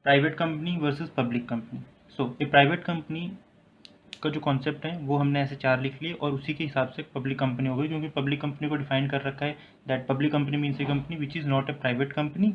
Private company versus public company. So a private company का जो concept है वो हमने ऐसे 4 लिख लिए और उसी के हिसाब से पब्लिक कंपनी हो गई, क्योंकि पब्लिक कंपनी को डिफाइन कर रखा है that public company means A company which is not a private company.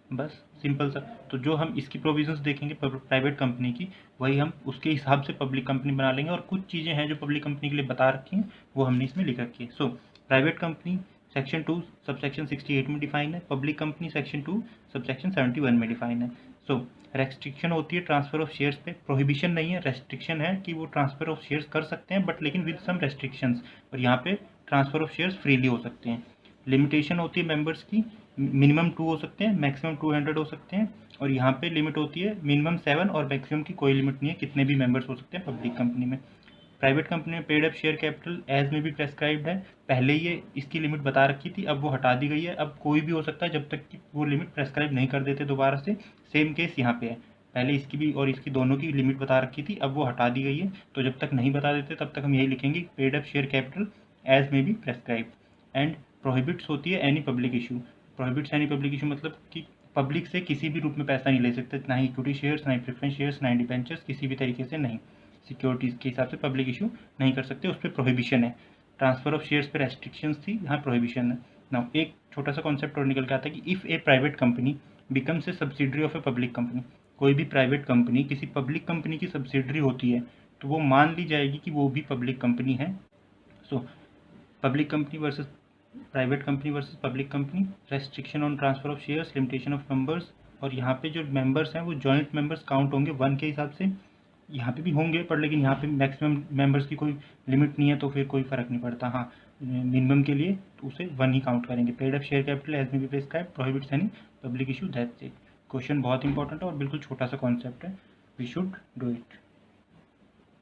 बस सिंपल सा। तो जो हम इसकी प्रोविजंस देखेंगे प्राइवेट कंपनी की, वही हम उसके हिसाब से पब्लिक कंपनी बना लेंगे, और कुछ चीज़ें हैं जो पब्लिक कंपनी के लिए बता रखी हैं वो हमने इसमें लिख रखी है। So private company section 2 subsection 68 में डिफाइन है, पब्लिक कंपनी सेक्शन 2 सबसेक्शन 71 में डिफाइन है। सो रेस्ट्रिक्शन होती है ट्रांसफर ऑफ शेयर्स पे, प्रोहिबिशन नहीं है, रेस्ट्रिक्शन है कि वो ट्रांसफर ऑफ शेयर्स कर सकते हैं, बट लेकिन विद सम रेस्ट्रिक्शंस, और यहाँ पे ट्रांसफर ऑफ शेयर्स फ्रीली हो सकते हैं। लिमिटेशन होती है मेंबर्स की, मिनिमम 2 हो सकते हैं, मैक्सिमम 200 हो सकते हैं, और यहाँ पे लिमिट होती है मिनिमम 7 और मैक्सिमम की कोई लिमिट नहीं है, कितने भी मेंबर्स हो सकते हैं पब्लिक कंपनी में। प्राइवेट कंपनी में paid up share capital as में भी प्रेस्क्राइब्ड है, पहले ये इसकी लिमिट बता रखी थी, अब वो हटा दी गई है, अब कोई भी हो सकता है जब तक कि वो लिमिट प्रेस्क्राइब नहीं कर देते दोबारा से। सेम केस यहाँ पे है, पहले इसकी भी और इसकी दोनों की लिमिट बता रखी थी, अब वो हटा दी गई है, तो जब तक नहीं बता देते तब तक हम यही लिखेंगे paid up share capital as में भी प्रेस्क्राइब। एंड प्रोहिबिट्स होती है any public issue, prohibits any public issue मतलब कि पब्लिक से किसी भी रूप में पैसा नहीं ले सकते, ना ही इक्विटी शेयर्स, ना ही प्रेफरेंस शेयर्स, ना ही डिबेंचर्स, किसी भी तरीके से नहीं, सिक्योरिटीज़ के हिसाब से पब्लिक इशू नहीं कर सकते, उस पर प्रोहिबिशन है। ट्रांसफर ऑफ शेयर्स पे रेस्ट्रिक्शंस थी, यहाँ प्रोहिबिशन है। नाउ एक छोटा सा कॉन्सेप्ट और निकल के आता है कि if A private company becomes a subsidiary of a public company, कोई भी प्राइवेट कंपनी किसी पब्लिक कंपनी की सब्सिडरी होती है तो वो मान ली जाएगी कि वो भी पब्लिक कंपनी है। So public company versus private company versus public company, restriction on transfer of shares, limitation of members, और यहाँ पे जो मेंबर्स हैं वो जॉइंट मेंबर्स काउंट होंगे 1 के हिसाब से, यहाँ पे भी होंगे पर लेकिन यहाँ पे मैक्सिमम मेंबर्स की कोई लिमिट नहीं है, तो फिर कोई फ़र्क नहीं पड़ता। हाँ, मिनिमम के लिए तो उसे 1 ही काउंट करेंगे। Paid up share capital as में भी prescribe, prohibits any public issue, that's it. Question बहुत इंपॉर्टेंट है और बिल्कुल छोटा सा कॉन्सेप्ट है, वी शुड डू इट।